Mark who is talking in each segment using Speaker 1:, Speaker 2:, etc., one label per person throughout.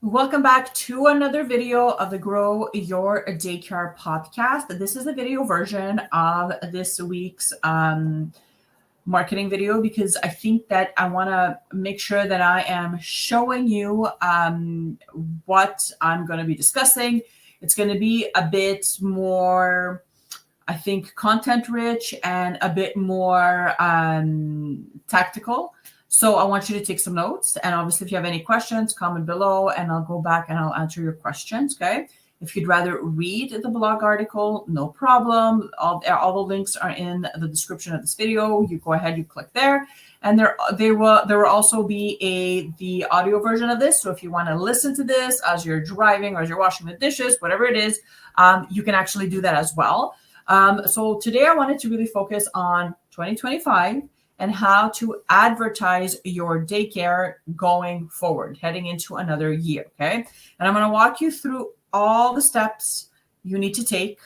Speaker 1: Welcome back to another video of the Grow Your Daycare podcast. This is a video version of this week's marketing video because I think that I want to make sure that I am showing you what I'm going to be discussing. It's going to be a bit more, I think, content rich and a bit more tactical. So I want you to take some notes, and obviously if you have any questions, comment below and I'll go back and I'll answer your questions, okay? If you'd rather read the blog article, no problem. All the links are in the description of this video. You go ahead, you click there, and there will also be the audio version of this. So if you want to listen to this as you're driving or as you're washing the dishes, whatever it is, you can actually do that as well. So today I wanted to really focus on 2025 and how to advertise your daycare going forward, heading into another year, okay? And I'm going to walk you through all the steps you need to take.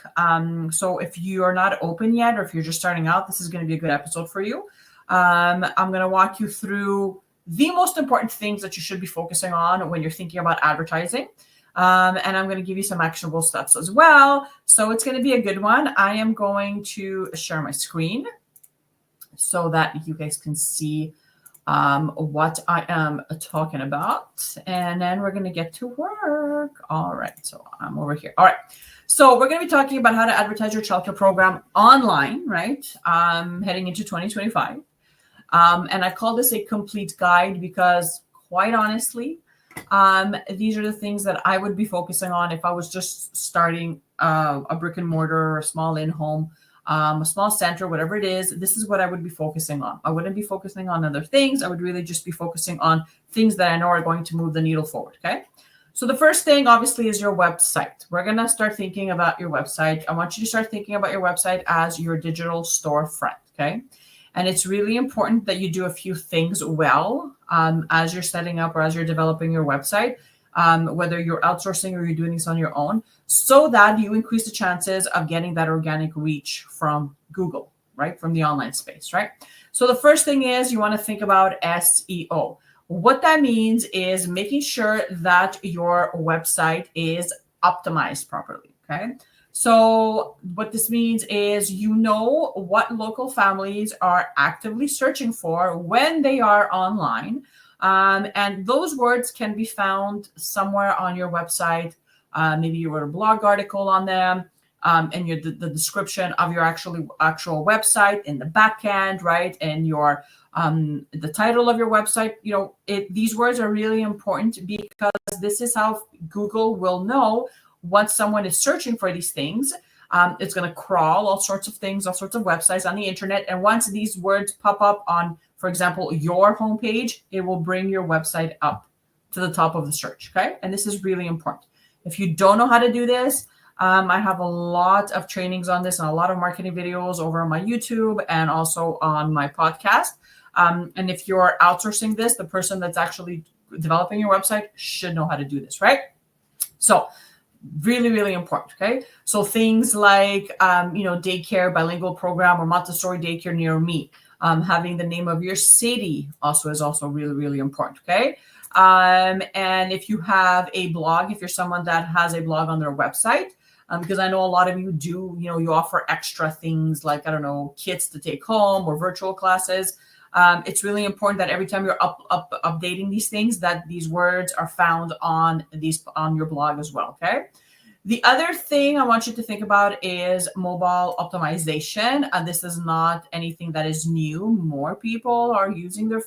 Speaker 1: So if you're not open yet, or if you're just starting out, this is going to be a good episode for you. I'm going to walk you through the most important things that you should be focusing on when you're thinking about advertising. And I'm going to give you some actionable steps as well. So it's going to be a good one. I am going to share my screen so that you guys can see what I am talking about. And then we're going to get to work. All right. So I'm over here. All right. So we're going to be talking about how to advertise your childcare program online, right? Heading into 2025. And I call this a complete guide because, quite honestly, these are the things that I would be focusing on if I was just starting a brick and mortar or a small in-home, a small center, whatever it is. This is what I would be focusing on. I wouldn't be focusing on other things. I would really just be focusing on things that I know are going to move the needle forward, okay? So the first thing, obviously, is your website. We're going to start thinking about your website. I want you to start thinking about your website as your digital storefront, okay? And it's really important that you do a few things well as you're setting up or as you're developing your website, whether you're outsourcing or you're doing this on your own, so that you increase the chances of getting that organic reach from Google, right? From the online space, right? So the first thing is you want to think about SEO. What that means is making sure that your website is optimized properly, okay? So what this means is you know what local families are actively searching for when they are online. And those words can be found somewhere on your website. Maybe you wrote a blog article on them, and the description of your actual website in the back end, right? And your the title of your website. These words are really important because this is how Google will know once someone is searching for these things. It's going to crawl all sorts of things, all sorts of websites on the internet. And once these words pop up on, for example, your homepage, it will bring your website up to the top of the search, okay? And this is really important. If you don't know how to do this, I have a lot of trainings on this and a lot of marketing videos over on my YouTube and also on my podcast. And if you're outsourcing this, the person that's actually developing your website should know how to do this, right? So really, really important, okay? So things like, daycare, bilingual program, or Montessori daycare near me. Having the name of your city is also really, really important, okay? And if you have a blog, if you're someone that has a blog on their website, because I know a lot of you do, you offer extra things like, kits to take home or virtual classes. It's really important that every time you're updating these things, that these words are found on your blog as well, okay? The other thing I want you to think about is mobile optimization. This is not anything that is new. More people are using their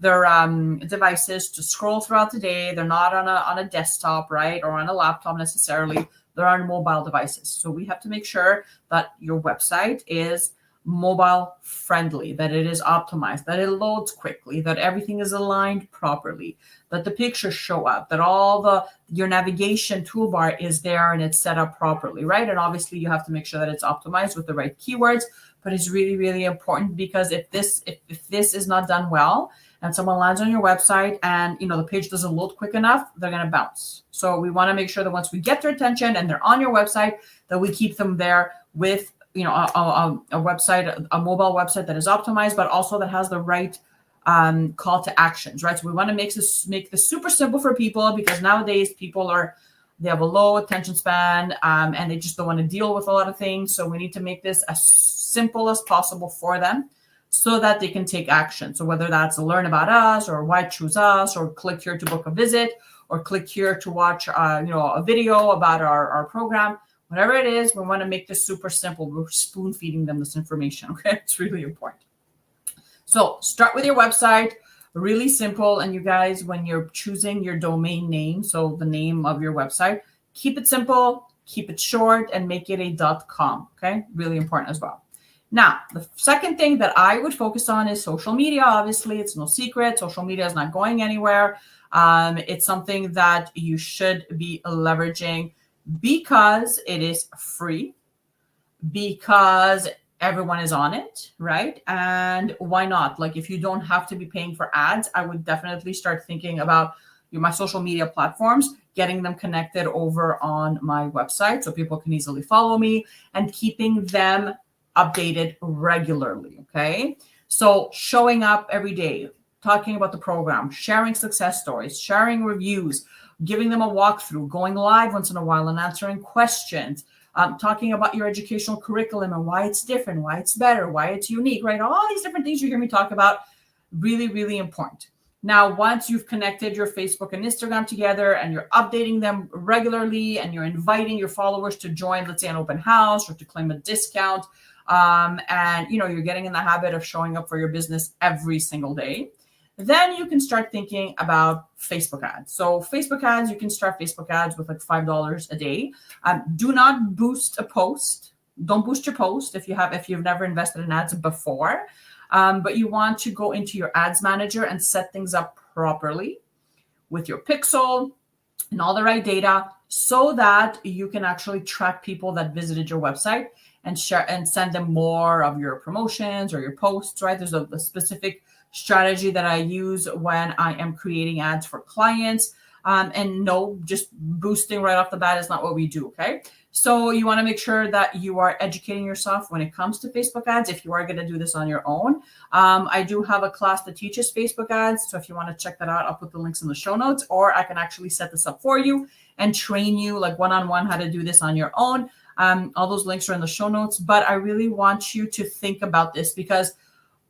Speaker 1: devices to scroll throughout the day. They're not on a desktop, right, or on a laptop necessarily. They're on mobile devices. So we have to make sure that your website is mobile friendly, that it is optimized, that it loads quickly, that everything is aligned properly, that the pictures show up, that your navigation toolbar is there and it's set up properly, right? And obviously you have to make sure that it's optimized with the right keywords, but it's really, really important because if this is not done well and someone lands on your website and the page doesn't load quick enough, they're going to bounce. So we want to make sure that once we get their attention and they're on your website, that we keep them there with a website, a mobile website that is optimized, but also that has the right call to actions, right? So we want to make this super simple for people, because nowadays they have a low attention span, and they just don't want to deal with a lot of things. So we need to make this as simple as possible for them, so that they can take action. So whether that's to learn about us, or why choose us, or click here to book a visit, or click here to watch a video about our program, whatever it is, we want to make this super simple. We're spoon feeding them this information. Okay, it's really important. So start with your website, really simple. And you guys, when you're choosing your domain name, so the name of your website, keep it simple, keep it short, and make it a .com. Okay, really important as well. Now, the second thing that I would focus on is social media. Obviously, it's no secret. Social media is not going anywhere. It's something that you should be leveraging, because it is free, because everyone is on it, right? And why not? Like, if you don't have to be paying for ads, I would definitely start thinking about my social media platforms, getting them connected over on my website so people can easily follow me, and keeping them updated regularly. Okay, so showing up every day, talking about the program, sharing success stories, sharing reviews, giving them a walkthrough, going live once in a while and answering questions, talking about your educational curriculum and why it's different, why it's better, why it's unique, right? All these different things you hear me talk about, really, really important. Now, once you've connected your Facebook and Instagram together, and you're updating them regularly, and you're inviting your followers to join, let's say, an open house, or to claim a discount, and you're getting in the habit of showing up for your business every single day, then you can start thinking about Facebook ads. So Facebook ads, you can start Facebook ads with like $5 a day. Do not boost a post. Don't boost your post if you've never invested in ads before. But you want to go into your ads manager and set things up properly with your pixel and all the right data, so that you can actually track people that visited your website and share and send them more of your promotions or your posts, right? There's a specific strategy that I use when I am creating ads for clients. And no, just boosting right off the bat is not what we do, okay? So you want to make sure that you are educating yourself when it comes to Facebook ads, if you are going to do this on your own. I do have a class that teaches Facebook ads. So if you want to check that out, I'll put the links in the show notes, or I can actually set this up for you and train you like one-on-one how to do this on your own. All those links are in the show notes, but I really want you to think about this, because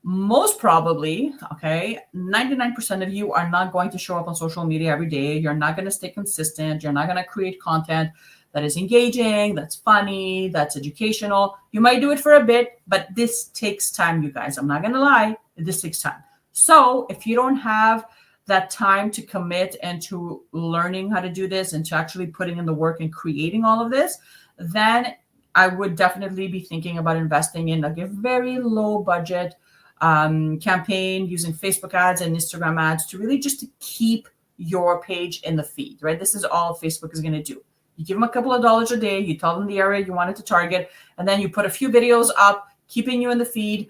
Speaker 1: most probably, okay, 99% of you are not going to show up on social media every day. You're not going to stay consistent. You're not going to create content that is engaging, that's funny, that's educational. You might do it for a bit, but this takes time, you guys. I'm not going to lie. This takes time. So if you don't have that time to commit and to learning how to do this and to actually putting in the work and creating all of this, then I would definitely be thinking about investing in like a very low budget campaign using Facebook ads and Instagram ads to really just to keep your page in the feed, right? This is all Facebook is going to do. You give them a couple of dollars a day, you tell them the area you want it to target, and then you put a few videos up, keeping you in the feed,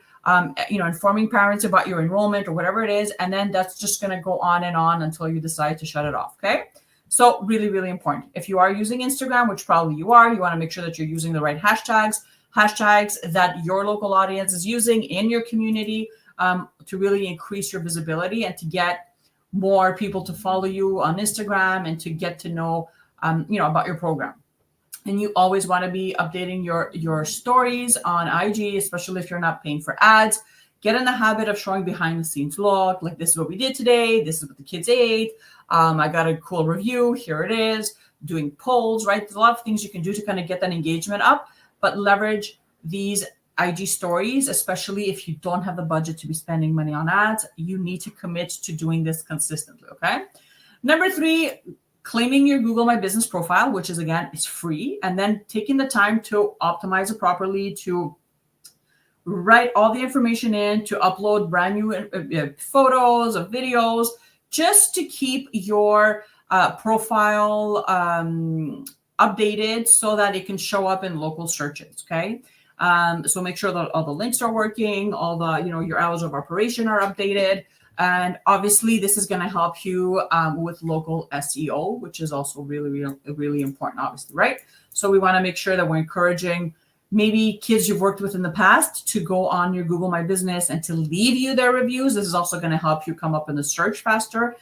Speaker 1: informing parents about your enrollment or whatever it is. And then that's just going to go on and on until you decide to shut it off. Okay. So really, really important. If you are using Instagram, which probably you are, you want to make sure that you're using the right hashtags that your local audience is using in your community, to really increase your visibility and to get more people to follow you on Instagram and to get to know, about your program. And you always want to be updating your stories on IG, especially if you're not paying for ads. Get in the habit of showing behind the scenes look, like this is what we did today. This is what the kids ate. I got a cool review. Here it is. Doing polls, right? There's a lot of things you can do to kind of get that engagement up, but leverage these IG stories, especially if you don't have the budget to be spending money on ads. You need to commit to doing this consistently, okay? Number 3, claiming your Google My Business profile, which is, again, is free, and then taking the time to optimize it properly, to write all the information in, to upload brand new photos of videos, just to keep your profile updated so that it can show up in local searches, okay? So make sure that all the links are working, all the, your hours of operation are updated. And obviously this is going to help you with local SEO, which is also really, really, really important, obviously, right? So we want to make sure that we're encouraging maybe kids you've worked with in the past to go on your Google My Business and to leave you their reviews. This is also going to help you come up in the search faster.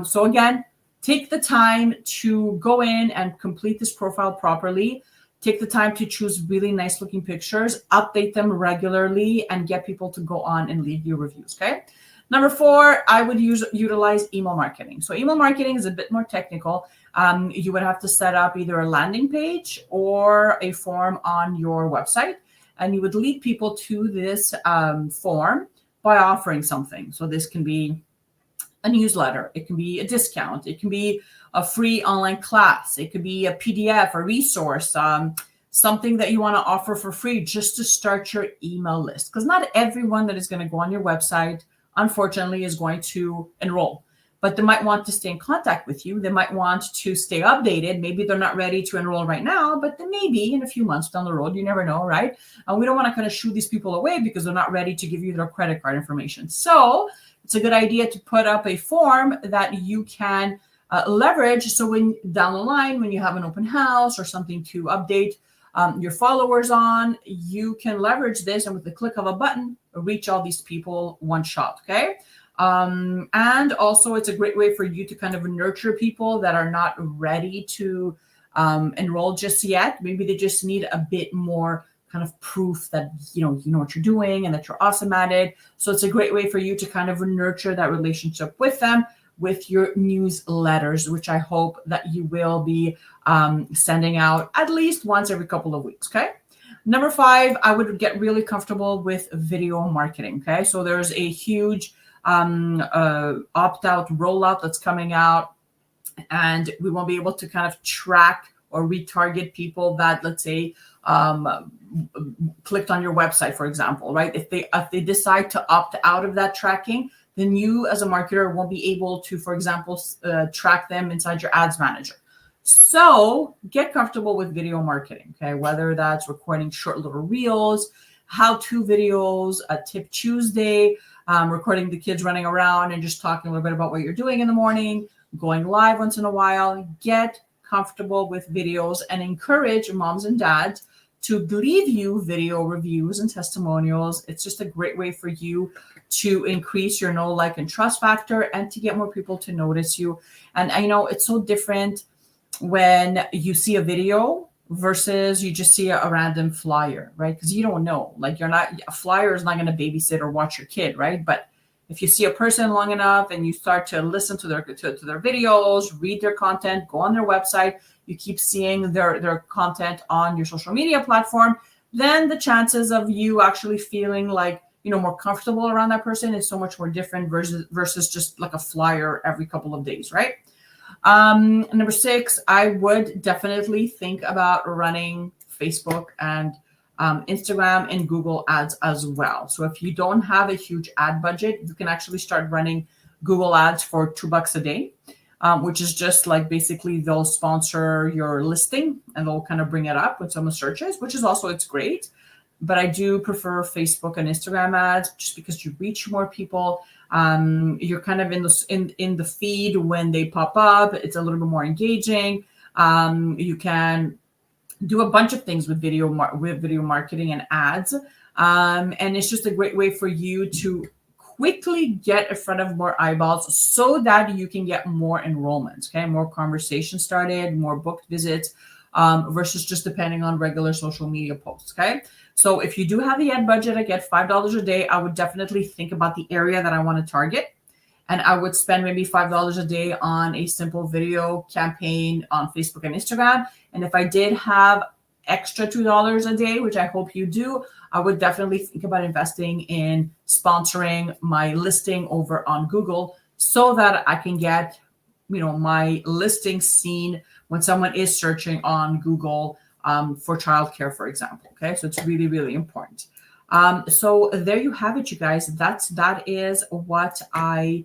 Speaker 1: So again, take the time to go in and complete this profile properly. Take the time to choose really nice looking pictures, update them regularly, and get people to go on and leave you reviews, okay? Number 4, I would utilize email marketing. So email marketing is a bit more technical. You would have to set up either a landing page or a form on your website, and you would lead people to this form by offering something. So this can be a newsletter, it can be a discount, it can be a free online class, it could be a PDF, a resource, something that you want to offer for free just to start your email list. Because not everyone that is going to go on your website, unfortunately, is going to enroll. But they might want to stay in contact with you. They might want to stay updated. Maybe they're not ready to enroll right now, but then maybe in a few months down the road, you never know, right? And we don't want to kind of shoo these people away because they're not ready to give you their credit card information. So it's a good idea to put up a form that you can leverage. So when down the line, when you have an open house or something to update your followers on, you can leverage this and with the click of a button, reach all these people one shot, okay? And also it's a great way for you to kind of nurture people that are not ready to enroll just yet. Maybe they just need a bit more kind of proof that, you know what you're doing and that you're awesome at it. So it's a great way for you to kind of nurture that relationship with them with your newsletters, which I hope that you will be sending out at least once every couple of weeks, okay? Number 5, I would get really comfortable with video marketing, okay? So there's a huge opt-out rollout that's coming out, and we won't be able to kind of track or retarget people that, let's say, clicked on your website, for example, right? If they decide to opt out of that tracking, then you as a marketer won't be able to, for example, track them inside your ads manager. So get comfortable with video marketing, okay? Whether that's recording short little reels, how-to videos, a Tip Tuesday, recording the kids running around and just talking a little bit about what you're doing in the morning, going live once in a while. Get comfortable with videos and encourage moms and dads to leave you video reviews and testimonials. It's just a great way for you to increase your know, like, and trust factor and to get more people to notice you. And I know it's so different when you see a video versus you just see a random flyer, right? Because you don't know, like a flyer is not going to babysit or watch your kid, right? But if you see a person long enough and you start to listen to their videos, read their content, go on their website, you keep seeing their content on your social media platform, then the chances of you actually feeling like, more comfortable around that person is so much more different versus just like a flyer every couple of days, right? Number 6, I would definitely think about running Facebook and Instagram and Google ads as well. So if you don't have a huge ad budget, you can actually start running Google ads for $2 a day, which is just like basically they'll sponsor your listing and they'll kind of bring it up when someone searches, which is also, it's great. But I do prefer Facebook and Instagram ads just because you reach more people. You're kind of in the feed when they pop up. It's a little bit more engaging. You can do a bunch of things with video marketing and ads. And it's just a great way for you to quickly get in front of more eyeballs so that you can get more enrollments, okay? More conversations started, more booked visits, versus just depending on regular social media posts, okay? So if you do have the ad budget, I get $5 a day, I would definitely think about the area that I want to target. And I would spend maybe $5 a day on a simple video campaign on Facebook and Instagram. And if I did have extra $2 a day, which I hope you do, I would definitely think about investing in sponsoring my listing over on Google so that I can get, my listing seen when someone is searching on Google for childcare, for example. Okay, so it's really, really important. So there you have it, you guys. That is what I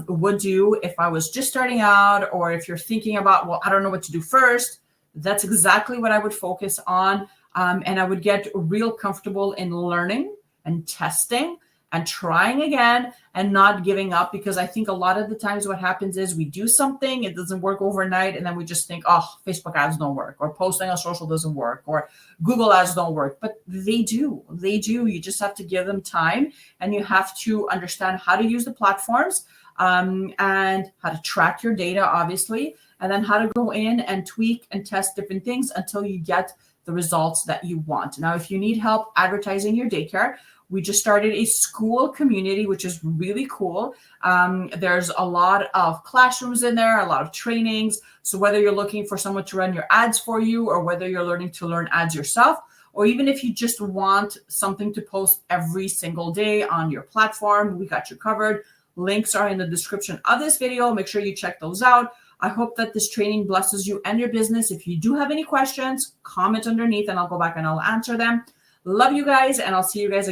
Speaker 1: would do if I was just starting out, or if you're thinking about, well, I don't know what to do first. That's exactly what I would focus on. And I would get real comfortable in learning and testing and trying again and not giving up, because I think a lot of the times what happens is we do something, it doesn't work overnight, and then we just think, oh, Facebook ads don't work, or posting on social doesn't work, or Google ads don't work. But they do. You just have to give them time, and you have to understand how to use the platforms, and how to track your data, obviously, and then how to go in and tweak and test different things until you get the results that you want. Now, if you need help advertising your daycare, we just started a school community, which is really cool. There's a lot of classrooms in there, a lot of trainings. So whether you're looking for someone to run your ads for you, or whether you're learning to learn ads yourself, or even if you just want something to post every single day on your platform, we got you covered. Links are in the description of this video. Make sure you check those out. I hope that this training blesses you and your business. If you do have any questions, comment underneath and I'll go back and I'll answer them. Love you guys, and I'll see you guys again.